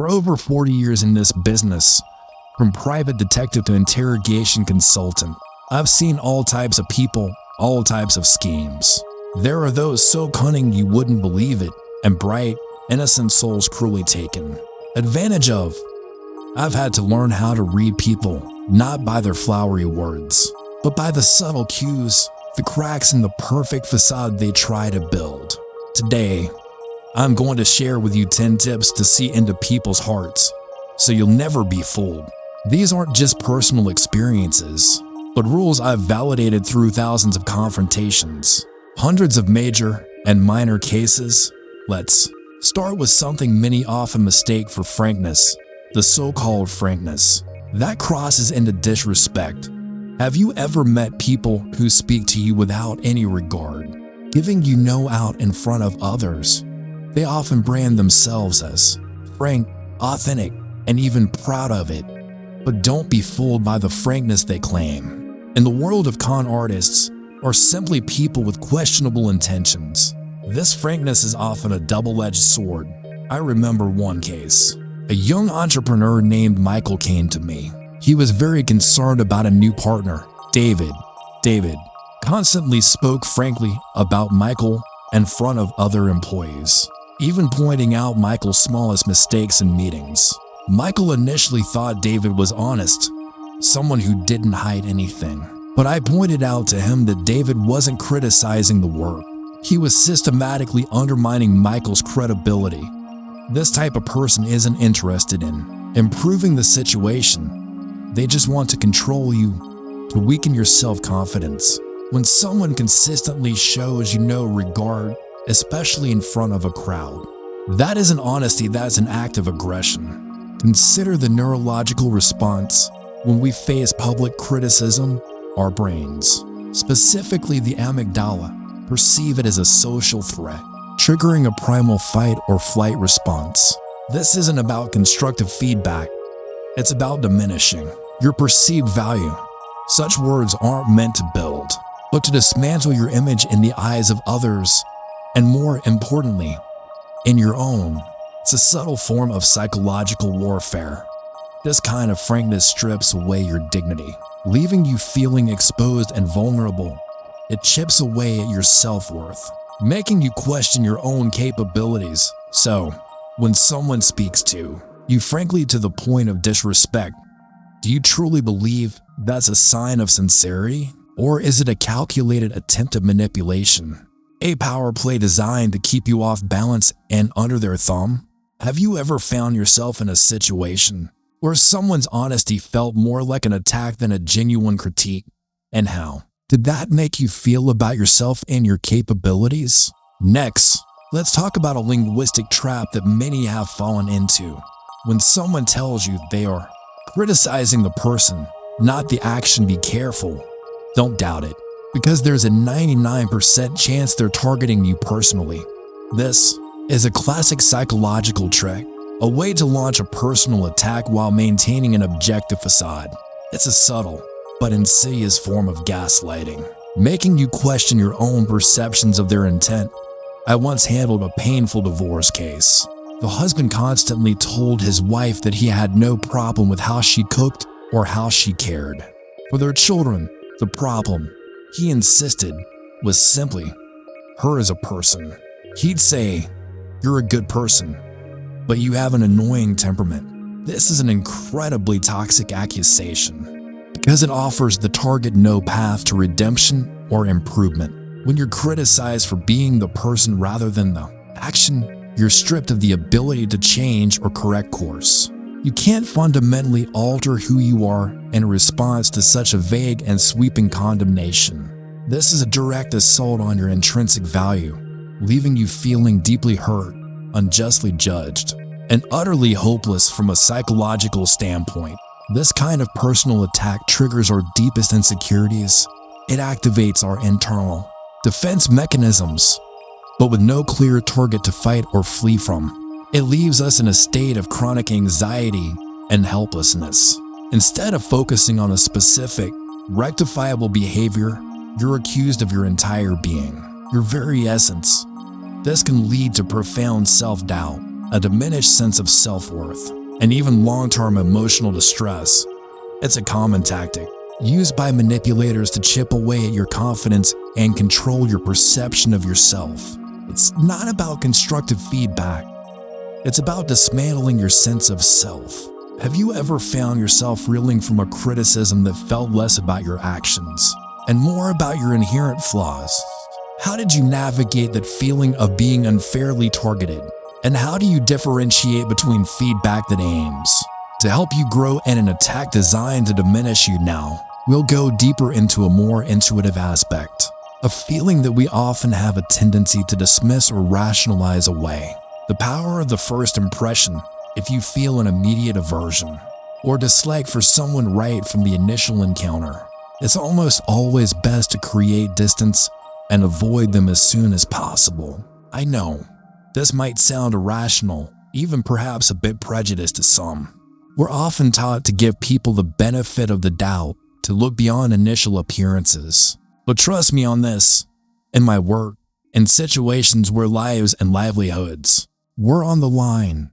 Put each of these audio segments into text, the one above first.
For over 40 years in this business, from private detective to interrogation consultant, I've seen all types of people, all types of schemes. There are those so cunning you wouldn't believe it, and bright, innocent souls cruelly taken advantage of. I've had to learn how to read people, not by their flowery words, but by the subtle cues, the cracks in the perfect facade they try to build. Today, I'm going to share with you 10 tips to see into people's hearts, so you'll never be fooled. These aren't just personal experiences, but rules I've validated through thousands of confrontations, hundreds of major and minor cases. Let's start with something many often mistake for frankness, the so-called frankness. That crosses into disrespect. Have you ever met people who speak to you without any regard, giving you no out in front of others? They often brand themselves as frank, authentic, and even proud of it. But don't be fooled by the frankness they claim. In the world of con artists, or simply people with questionable intentions, this frankness is often a double-edged sword. I remember one case. A young entrepreneur named Michael came to me. He was very concerned about a new partner, David. David constantly spoke frankly about Michael in front of other employees, even pointing out Michael's smallest mistakes in meetings. Michael initially thought David was honest, someone who didn't hide anything. But I pointed out to him that David wasn't criticizing the work. He was systematically undermining Michael's credibility. This type of person isn't interested in improving the situation. They just want to control you, to weaken your self-confidence. When someone consistently shows you no regard, especially in front of a crowd, that isn't honesty, that's an act of aggression. Consider the neurological response when we face public criticism. Our brains, specifically the amygdala, perceive it as a social threat, triggering a primal fight or flight response. This isn't about constructive feedback. It's about diminishing your perceived value. Such words aren't meant to build, but to dismantle your image in the eyes of others, and more importantly, in your own. It's a subtle form of psychological warfare. This kind of frankness strips away your dignity, leaving you feeling exposed and vulnerable. It chips away at your self-worth, making you question your own capabilities. So, when someone speaks to you frankly to the point of disrespect, do you truly believe that's a sign of sincerity? Or is it a calculated attempt at manipulation? A power play designed to keep you off balance and under their thumb? Have you ever found yourself in a situation where someone's honesty felt more like an attack than a genuine critique? And how did that make you feel about yourself and your capabilities? Next, let's talk about a linguistic trap that many have fallen into. When someone tells you they are criticizing the person, not the action, be careful. Don't doubt it, because there's a 99% chance they're targeting you personally. This is a classic psychological trick, a way to launch a personal attack while maintaining an objective facade. It's a subtle but insidious form of gaslighting, making you question your own perceptions of their intent. I once handled a painful divorce case. The husband constantly told his wife that he had no problem with how she cooked or how she cared for their children. The problem, he insisted, was simply her as a person. He'd say, "You're a good person, but you have an annoying temperament." This is an incredibly toxic accusation because it offers the target no path to redemption or improvement. When you're criticized for being the person rather than the action, you're stripped of the ability to change or correct course. You can't fundamentally alter who you are in response to such a vague and sweeping condemnation. This is a direct assault on your intrinsic value, leaving you feeling deeply hurt, unjustly judged, and utterly hopeless from a psychological standpoint. This kind of personal attack triggers our deepest insecurities. It activates our internal defense mechanisms, but with no clear target to fight or flee from. It leaves us in a state of chronic anxiety and helplessness. Instead of focusing on a specific, rectifiable behavior, you're accused of your entire being, your very essence. This can lead to profound self-doubt, a diminished sense of self-worth, and even long-term emotional distress. It's a common tactic used by manipulators to chip away at your confidence and control your perception of yourself. It's not about constructive feedback. It's about dismantling your sense of self. Have you ever found yourself reeling from a criticism that felt less about your actions and more about your inherent flaws? How did you navigate that feeling of being unfairly targeted? And how do you differentiate between feedback that aims to help you grow and an attack designed to diminish you? Now, we'll go deeper into a more intuitive aspect, a feeling that we often have a tendency to dismiss or rationalize away. The power of the first impression. If you feel an immediate aversion or dislike for someone right from the initial encounter, it's almost always best to create distance and avoid them as soon as possible. I know, this might sound irrational, even perhaps a bit prejudiced to some. We're often taught to give people the benefit of the doubt, to look beyond initial appearances. But trust me on this, in my work, in situations where lives and livelihoods were on the line,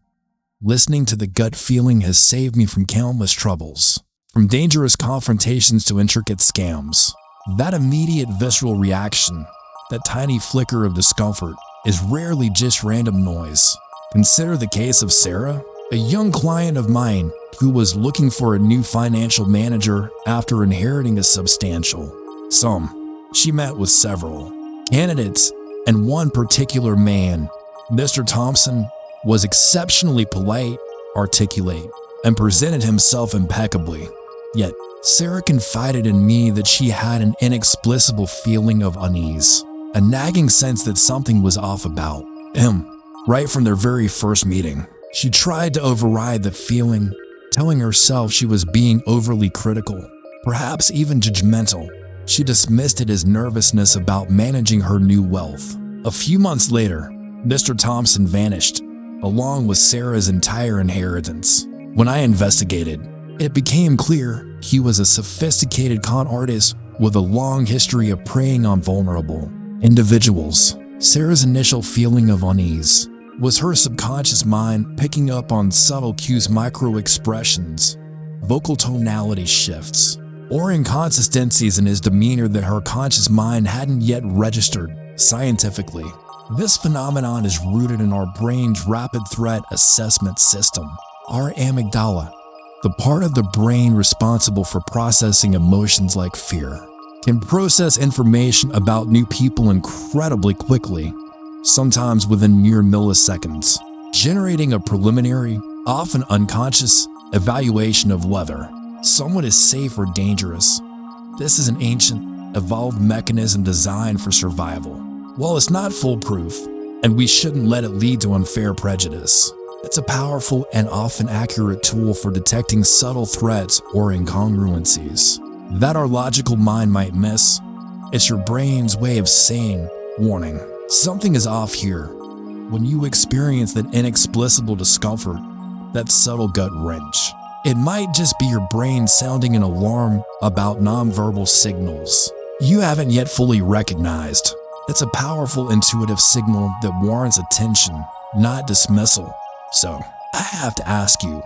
listening to the gut feeling has saved me from countless troubles, from dangerous confrontations to intricate scams. That immediate visceral reaction, that tiny flicker of discomfort, is rarely just random noise. Consider the case of Sarah, a young client of mine who was looking for a new financial manager after inheriting a substantial sum. She met with several candidates, and one particular man, Mr. Thompson, was exceptionally polite, articulate, and presented himself impeccably. Yet, Sarah confided in me that she had an inexplicable feeling of unease, a nagging sense that something was off about him. Right from their very first meeting, she tried to override the feeling, telling herself she was being overly critical, perhaps even judgmental. She dismissed it as nervousness about managing her new wealth. A few months later, Mr. Thompson vanished, along with Sarah's entire inheritance. When I investigated, it became clear he was a sophisticated con artist with a long history of preying on vulnerable individuals. Sarah's initial feeling of unease was her subconscious mind picking up on subtle cues, micro-expressions, vocal tonality shifts, or inconsistencies in his demeanor that her conscious mind hadn't yet registered scientifically. This phenomenon is rooted in our brain's rapid threat assessment system. Our amygdala, the part of the brain responsible for processing emotions like fear, can process information about new people incredibly quickly, sometimes within mere milliseconds, generating a preliminary, often unconscious, evaluation of whether someone is safe or dangerous. This is an ancient, evolved mechanism designed for survival. While it's not foolproof, and we shouldn't let it lead to unfair prejudice, it's a powerful and often accurate tool for detecting subtle threats or incongruencies that our logical mind might miss. It's your brain's way of saying, warning, something is off here. When you experience that inexplicable discomfort, that subtle gut wrench, it might just be your brain sounding an alarm about nonverbal signals you haven't yet fully recognized. It's a powerful intuitive signal that warrants attention, not dismissal. So, I have to ask you,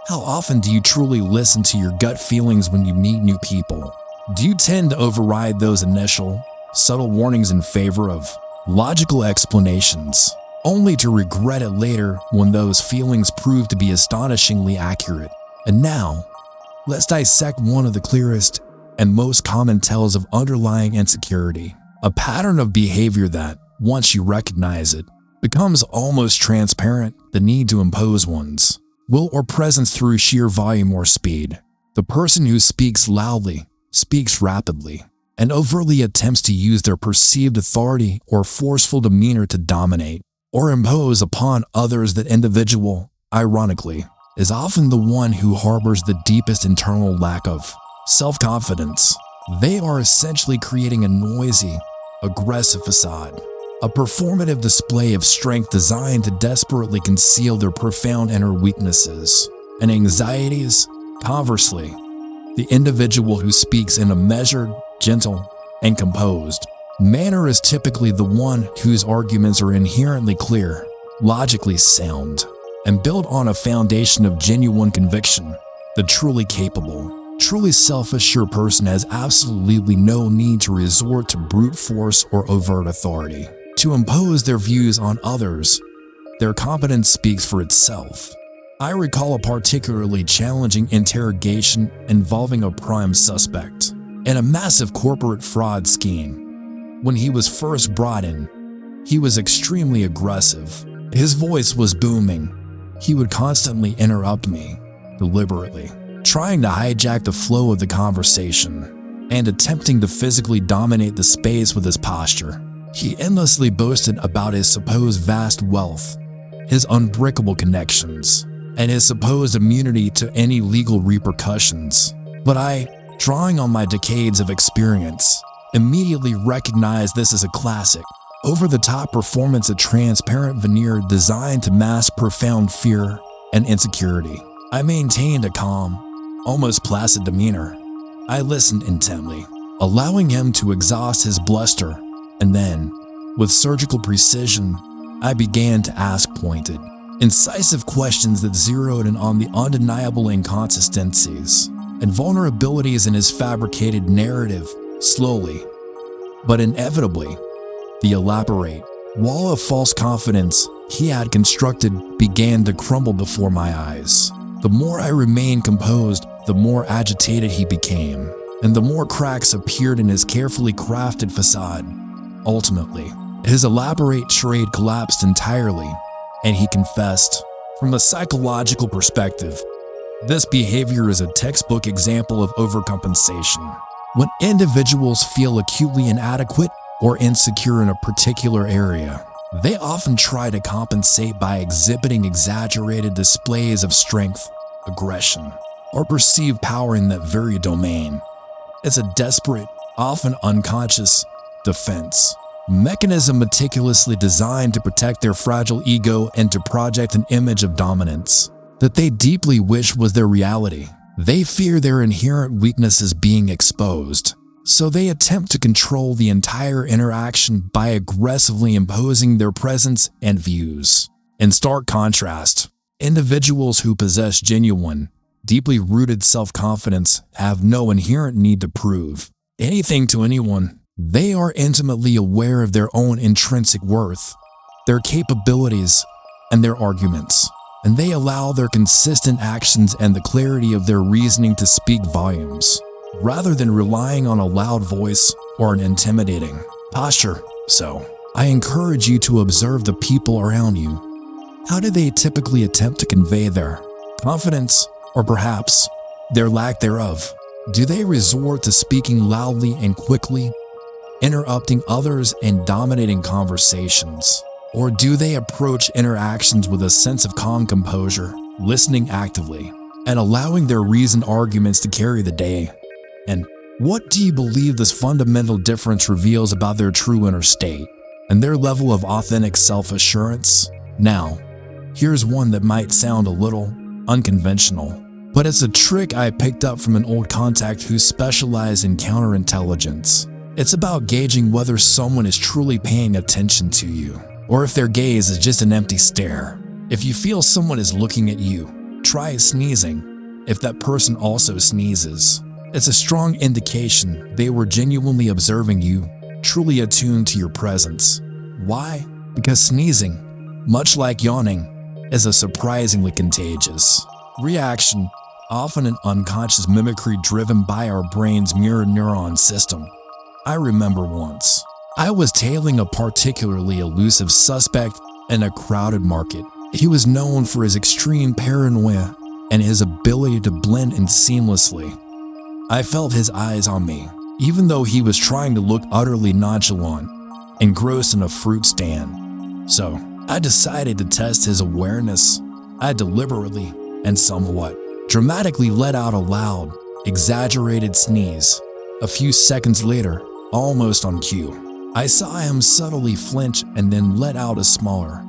how often do you truly listen to your gut feelings when you meet new people? Do you tend to override those initial, subtle warnings in favor of logical explanations, only to regret it later when those feelings prove to be astonishingly accurate? And now, let's dissect one of the clearest and most common tells of underlying insecurity. A pattern of behavior that, once you recognize it, becomes almost transparent: the need to impose one's will or presence through sheer volume or speed. The person who speaks loudly, speaks rapidly, and overtly attempts to use their perceived authority or forceful demeanor to dominate or impose upon others. That individual, ironically, is often the one who harbors the deepest internal lack of self-confidence. They are essentially creating a noisy, aggressive facade, a performative display of strength designed to desperately conceal their profound inner weaknesses and anxieties. Conversely, the individual who speaks in a measured, gentle, and composed manner is typically the one whose arguments are inherently clear, logically sound, and built on a foundation of genuine conviction. The truly capable, truly self-assured person has absolutely no need to resort to brute force or overt authority to impose their views on others. Their competence speaks for itself. I recall a particularly challenging interrogation involving a prime suspect in a massive corporate fraud scheme. When he was first brought in, he was extremely aggressive. His voice was booming. He would constantly interrupt me, deliberately, trying to hijack the flow of the conversation and attempting to physically dominate the space with his posture. He endlessly boasted about his supposed vast wealth, his unbreakable connections, and his supposed immunity to any legal repercussions. But I, drawing on my decades of experience, immediately recognized this as a classic, over-the-top performance, a transparent veneer designed to mask profound fear and insecurity. I maintained a calm, almost placid demeanor. I listened intently, allowing him to exhaust his bluster, and then, with surgical precision, I began to ask pointed, incisive questions that zeroed in on the undeniable inconsistencies and vulnerabilities in his fabricated narrative. Slowly, but inevitably, the elaborate wall of false confidence he had constructed began to crumble before my eyes. The more I remained composed, the more agitated he became, and the more cracks appeared in his carefully crafted facade. Ultimately, his elaborate charade collapsed entirely, and he confessed. From a psychological perspective, this behavior is a textbook example of overcompensation. When individuals feel acutely inadequate or insecure in a particular area, they often try to compensate by exhibiting exaggerated displays of strength, aggression, or perceived power in that very domain. It's a desperate, often unconscious, defense mechanism meticulously designed to protect their fragile ego and to project an image of dominance that they deeply wish was their reality. They fear their inherent weaknesses being exposed, so they attempt to control the entire interaction by aggressively imposing their presence and views. In stark contrast, individuals who possess genuine, deeply rooted self-confidence have no inherent need to prove anything to anyone. They are intimately aware of their own intrinsic worth, their capabilities, and their arguments, and they allow their consistent actions and the clarity of their reasoning to speak volumes, rather than relying on a loud voice or an intimidating posture. So, I encourage you to observe the people around you. How do they typically attempt to convey their confidence, or perhaps their lack thereof? Do they resort to speaking loudly and quickly, interrupting others and dominating conversations? Or do they approach interactions with a sense of calm composure, listening actively, and allowing their reasoned arguments to carry the day? And what do you believe this fundamental difference reveals about their true inner state and their level of authentic self-assurance? Now, here's one that might sound a little unconventional, but it's a trick I picked up from an old contact who specialized in counterintelligence. It's about gauging whether someone is truly paying attention to you, or if their gaze is just an empty stare. If you feel someone is looking at you, try sneezing. If that person also sneezes, it's a strong indication they were genuinely observing you, truly attuned to your presence. Why? Because sneezing, much like yawning, is a surprisingly contagious reaction, often an unconscious mimicry driven by our brain's mirror neuron system. I remember once, I was tailing a particularly elusive suspect in a crowded market. He was known for his extreme paranoia and his ability to blend in seamlessly. I felt his eyes on me, even though he was trying to look utterly nonchalant, engrossed in a fruit stand. So, I decided to test his awareness. I deliberately and somewhat dramatically let out a loud, exaggerated sneeze. A few seconds later, almost on cue, I saw him subtly flinch and then let out a smaller,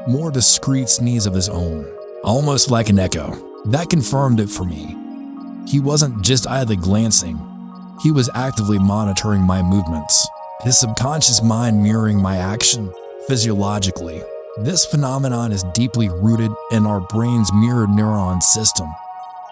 more discreet sneeze of his own, almost like an echo. That confirmed it for me. He wasn't just idly glancing, he was actively monitoring my movements, his subconscious mind mirroring my action physiologically. This phenomenon is deeply rooted in our brain's mirror neuron system.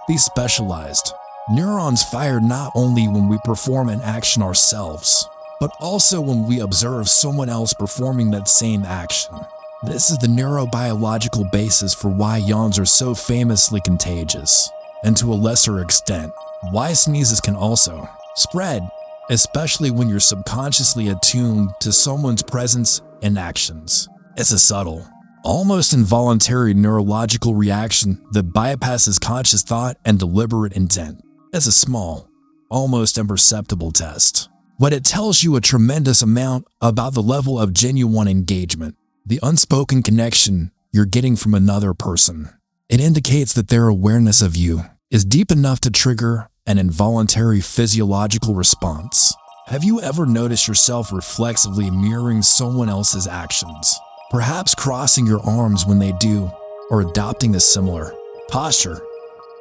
These specialized neurons fire not only when we perform an action ourselves, but also when we observe someone else performing that same action. This is the neurobiological basis for why yawns are so famously contagious, and to a lesser extent, why sneezes can also spread, especially when you're subconsciously attuned to someone's presence and actions. It's a subtle, almost involuntary neurological reaction that bypasses conscious thought and deliberate intent. It's a small, almost imperceptible test, but it tells you a tremendous amount about the level of genuine engagement, the unspoken connection you're getting from another person. It indicates that their awareness of you is deep enough to trigger an involuntary physiological response. Have you ever noticed yourself reflexively mirroring someone else's actions? Perhaps crossing your arms when they do, or adopting a similar posture.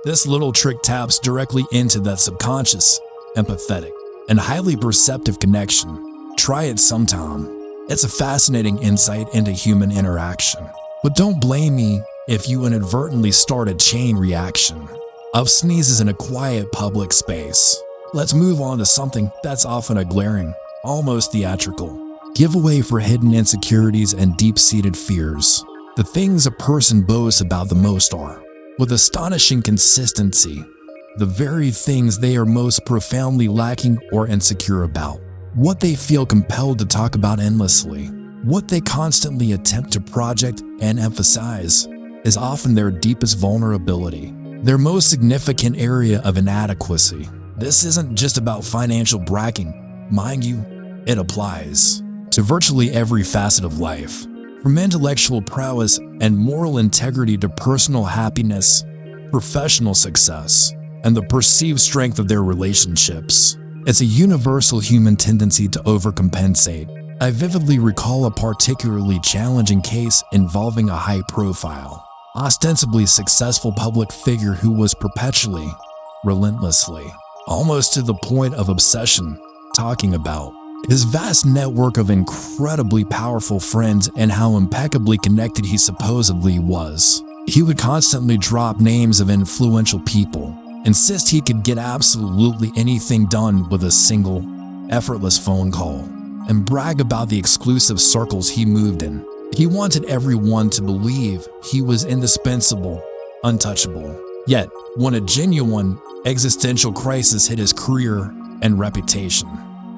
This little trick taps directly into that subconscious, empathetic, and highly perceptive connection. Try it sometime. It's a fascinating insight into human interaction. But don't blame me if you inadvertently start a chain reaction of sneezes in a quiet public space. Let's move on to something that's often a glaring, almost theatrical giveaway for hidden insecurities and deep-seated fears. The things a person boasts about the most are, with astonishing consistency, the very things they are most profoundly lacking or insecure about. What they feel compelled to talk about endlessly, what they constantly attempt to project and emphasize, is often their deepest vulnerability, their most significant area of inadequacy. This isn't just about financial bragging. Mind you, it applies to virtually every facet of life, from intellectual prowess and moral integrity to personal happiness, professional success, and the perceived strength of their relationships. It's a universal human tendency to overcompensate. I vividly recall a particularly challenging case involving a high-profile, ostensibly successful public figure who was perpetually, relentlessly, almost to the point of obsession, talking about his vast network of incredibly powerful friends and how impeccably connected he supposedly was. He would constantly drop names of influential people, insist he could get absolutely anything done with a single, effortless phone call, and brag about the exclusive circles he moved in. He wanted everyone to believe he was indispensable, untouchable. Yet, when a genuine existential crisis hit his career and reputation,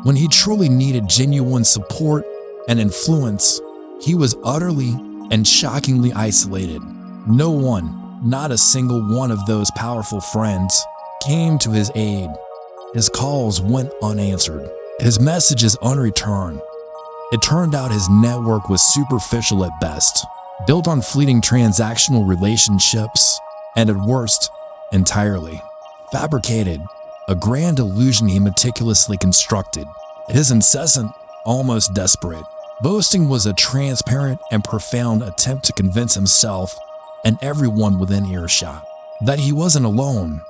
when he truly needed genuine support and influence, he was utterly and shockingly isolated. No one, not a single one of those powerful friends, came to his aid. His calls went unanswered, his messages unreturned. It turned out his network was superficial at best, built on fleeting transactional relationships, and at worst, entirely fabricated, a grand illusion he meticulously constructed. His incessant, almost desperate, boasting was a transparent and profound attempt to convince himself and everyone within earshot that he wasn't alone,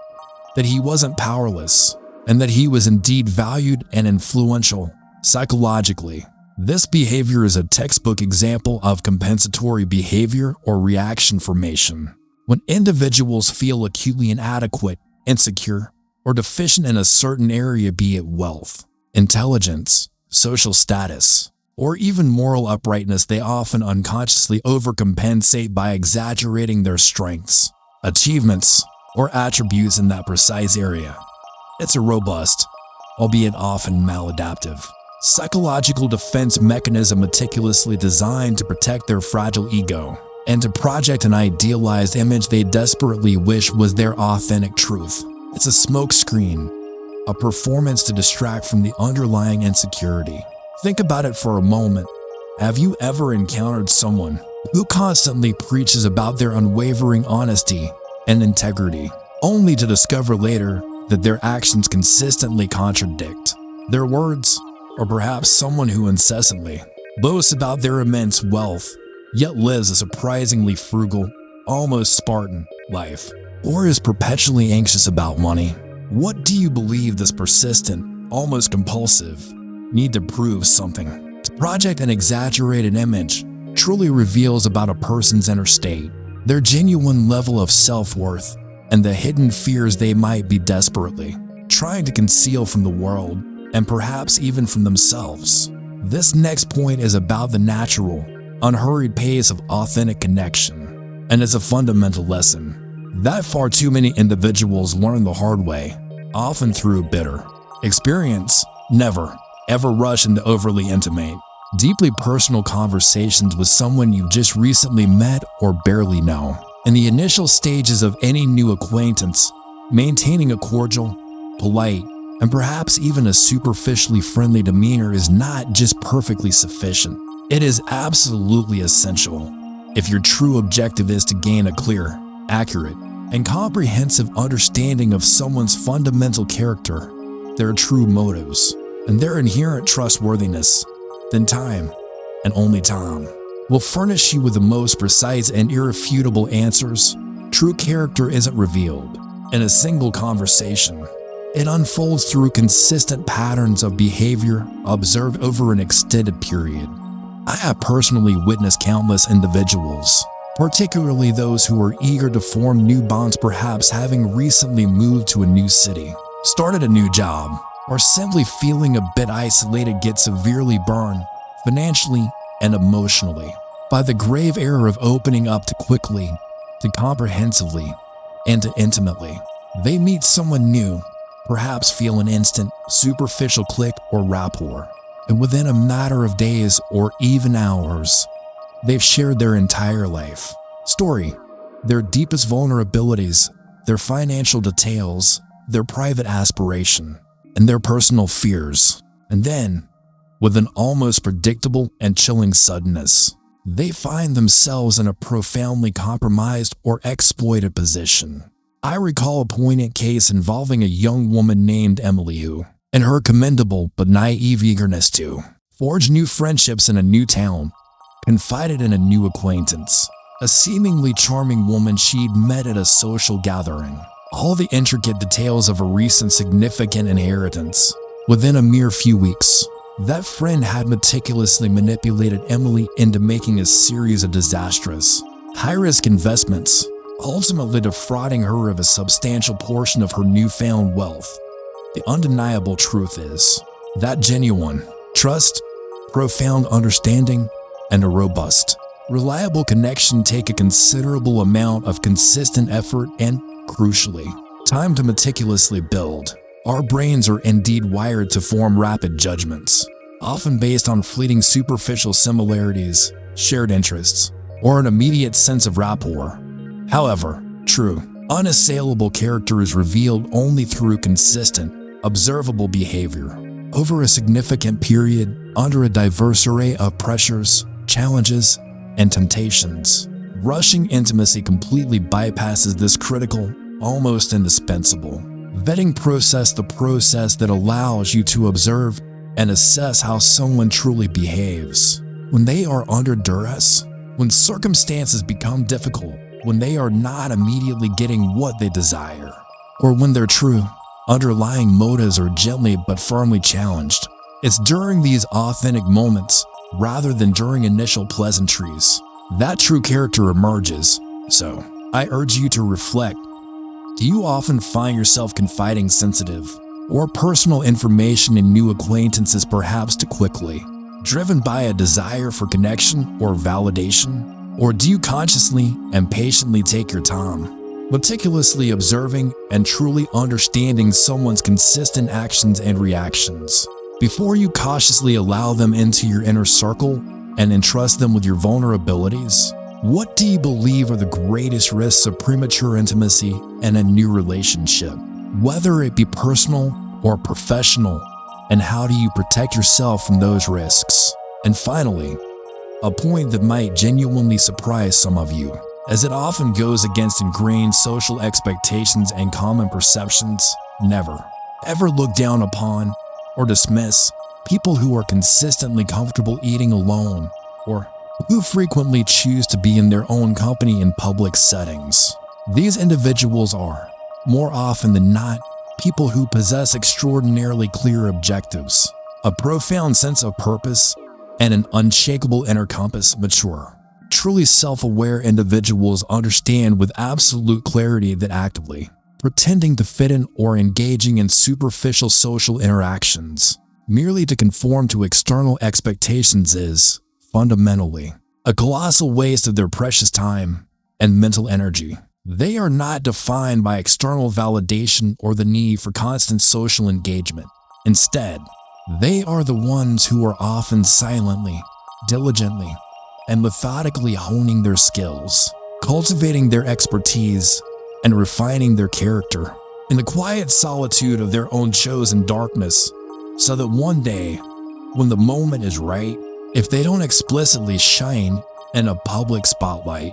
that he wasn't powerless, and that he was indeed valued and influential psychologically. This behavior is a textbook example of compensatory behavior or reaction formation. When individuals feel acutely inadequate, insecure, or deficient in a certain area, be it wealth, intelligence, social status, or even moral uprightness, they often unconsciously overcompensate by exaggerating their strengths, achievements, or attributes in that precise area. It's a robust, albeit often maladaptive, psychological defense mechanism meticulously designed to protect their fragile ego and to project an idealized image they desperately wish was their authentic truth. It's a smokescreen, a performance to distract from the underlying insecurity. Think about it for a moment. Have you ever encountered someone who constantly preaches about their unwavering honesty and integrity, only to discover later that their actions consistently contradict their words? Or perhaps someone who incessantly boasts about their immense wealth, yet lives a surprisingly frugal, almost Spartan life, or is perpetually anxious about money. What do you believe this persistent, almost compulsive need to prove something, to project an exaggerated image, truly reveals about a person's inner state, their genuine level of self-worth, and the hidden fears they might be desperately trying to conceal from the world and perhaps even from themselves. This next point is about the natural, unhurried pace of authentic connection, and is a fundamental lesson that far too many individuals learn the hard way, often through bitter experience. Never, ever rush into overly intimate, deeply personal conversations with someone you've just recently met or barely know. In the initial stages of any new acquaintance, maintaining a cordial, polite, and perhaps even a superficially friendly demeanor is not just perfectly sufficient. It is absolutely essential if your true objective is to gain a clear, accurate, and comprehensive understanding of someone's fundamental character, their true motives, and their inherent trustworthiness. Then time, and only time, will furnish you with the most precise and irrefutable answers. True character isn't revealed in a single conversation. It unfolds through consistent patterns of behavior observed over an extended period. I have personally witnessed countless individuals, particularly those who are eager to form new bonds, perhaps having recently moved to a new city, started a new job, or simply feeling a bit isolated, get severely burned, financially and emotionally, by the grave error of opening up too quickly, too comprehensively, and too intimately. They meet someone new, perhaps feel an instant, superficial click or rapport, and within a matter of days or even hours, they've shared their entire life story, their deepest vulnerabilities, their financial details, their private aspiration, and their personal fears. And then, with an almost predictable and chilling suddenness, they find themselves in a profoundly compromised or exploited position. I recall a poignant case involving a young woman named Emily who, in her commendable but naive eagerness to forge new friendships in a new town, confided in a new acquaintance, a seemingly charming woman she'd met at a social gathering, all the intricate details of a recent significant inheritance. Within a mere few weeks, that friend had meticulously manipulated Emily into making a series of disastrous, high-risk investments, ultimately defrauding her of a substantial portion of her newfound wealth. The undeniable truth is that genuine trust, profound understanding, and a robust, reliable connection take a considerable amount of consistent effort and, crucially, time to meticulously build. Our brains are indeed wired to form rapid judgments, often based on fleeting superficial similarities, shared interests, or an immediate sense of rapport. However, true, unassailable character is revealed only through consistent, observable behavior over a significant period under a diverse array of pressures, challenges, and temptations. Rushing intimacy completely bypasses this critical, almost indispensable vetting process, the process that allows you to observe and assess how someone truly behaves when they are under duress, when circumstances become difficult, when they are not immediately getting what they desire, or when their true, underlying motives are gently but firmly challenged. It's during these authentic moments, rather than during initial pleasantries, that true character emerges. So, I urge you to reflect. Do you often find yourself confiding sensitive or personal information in new acquaintances, perhaps too quickly, driven by a desire for connection or validation? Or do you consciously and patiently take your time, meticulously observing and truly understanding someone's consistent actions and reactions before you cautiously allow them into your inner circle and entrust them with your vulnerabilities? What do you believe are the greatest risks of premature intimacy in a new relationship, whether it be personal or professional, and how do you protect yourself from those risks? And finally, a point that might genuinely surprise some of you, as it often goes against ingrained social expectations and common perceptions: never, ever look down upon or dismiss people who are consistently comfortable eating alone or who frequently choose to be in their own company in public settings. These individuals are, more often than not, people who possess extraordinarily clear objectives, a profound sense of purpose, and an unshakable inner compass. Mature, Truly self-aware individuals understand with absolute clarity that actively pretending to fit in or engaging in superficial social interactions merely to conform to external expectations is, fundamentally, a colossal waste of their precious time and mental energy. They are not defined by external validation or the need for constant social engagement. Instead, they are the ones who are often silently, diligently, and methodically honing their skills, cultivating their expertise, and refining their character in the quiet solitude of their own chosen darkness, so that one day, when the moment is right, if they don't explicitly shine in a public spotlight,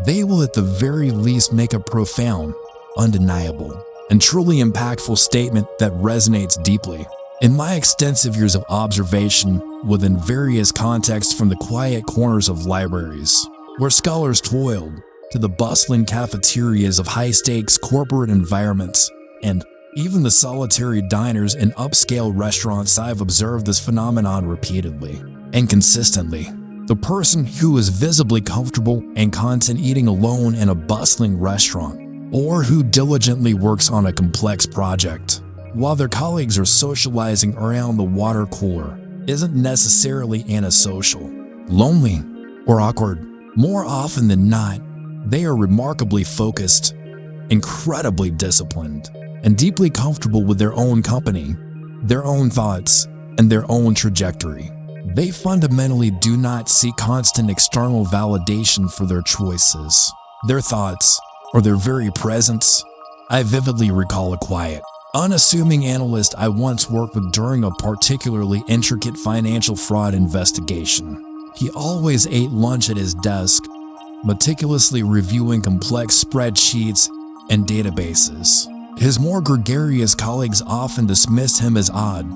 they will at the very least make a profound, undeniable, and truly impactful statement that resonates deeply. In my extensive years of observation within various contexts, from the quiet corners of libraries where scholars toiled to the bustling cafeterias of high-stakes corporate environments, and even the solitary diners in upscale restaurants, I've observed this phenomenon repeatedly and consistently. The person who is visibly comfortable and content eating alone in a bustling restaurant, or who diligently works on a complex project while their colleagues are socializing around the water cooler, isn't necessarily antisocial, lonely, or awkward. More often than not, they are remarkably focused, incredibly disciplined, and deeply comfortable with their own company, their own thoughts, and their own trajectory. They fundamentally do not seek constant external validation for their choices, their thoughts, or their very presence. I vividly recall a quiet, unassuming analyst I once worked with during a particularly intricate financial fraud investigation. He always ate lunch at his desk, meticulously reviewing complex spreadsheets and databases. His more gregarious colleagues often dismissed him as odd,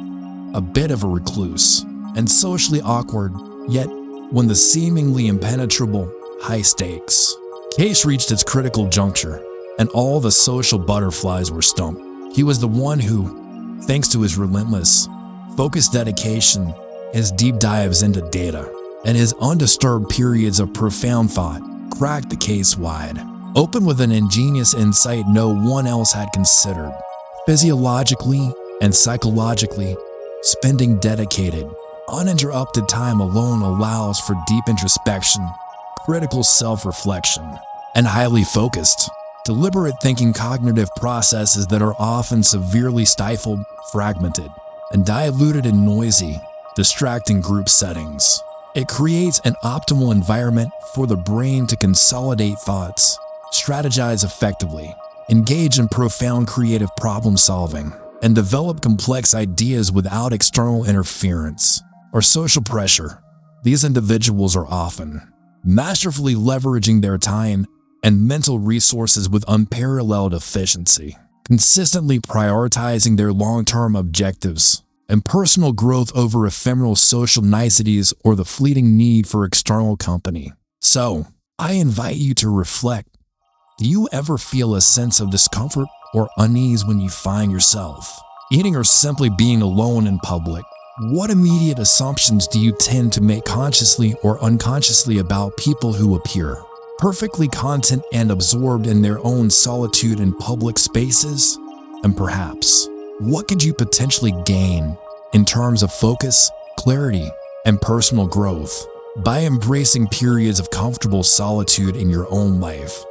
a bit of a recluse, and socially awkward. Yet, when the seemingly impenetrable, high-stakes case reached its critical juncture and all the social butterflies were stumped, he was the one who, thanks to his relentless, focused dedication, his deep dives into data, and his undisturbed periods of profound thought, cracked the case wide open with an ingenious insight no one else had considered. Physiologically and psychologically, spending dedicated, uninterrupted time alone allows for deep introspection, critical self-reflection, and highly focused, deliberate thinking. Cognitive processes that are often severely stifled, fragmented, and diluted in noisy, distracting group settings. It creates an optimal environment for the brain to consolidate thoughts, strategize effectively, engage in profound creative problem solving, and develop complex ideas without external interference or social pressure. These individuals are often masterfully leveraging their time and mental resources with unparalleled efficiency, consistently prioritizing their long-term objectives and personal growth over ephemeral social niceties or the fleeting need for external company. So, I invite you to reflect. Do you ever feel a sense of discomfort or unease when you find yourself eating or simply being alone in public? What immediate assumptions do you tend to make consciously or unconsciously about people who appear perfectly content and absorbed in their own solitude in public spaces? And perhaps, what could you potentially gain in terms of focus, clarity, and personal growth by embracing periods of comfortable solitude in your own life?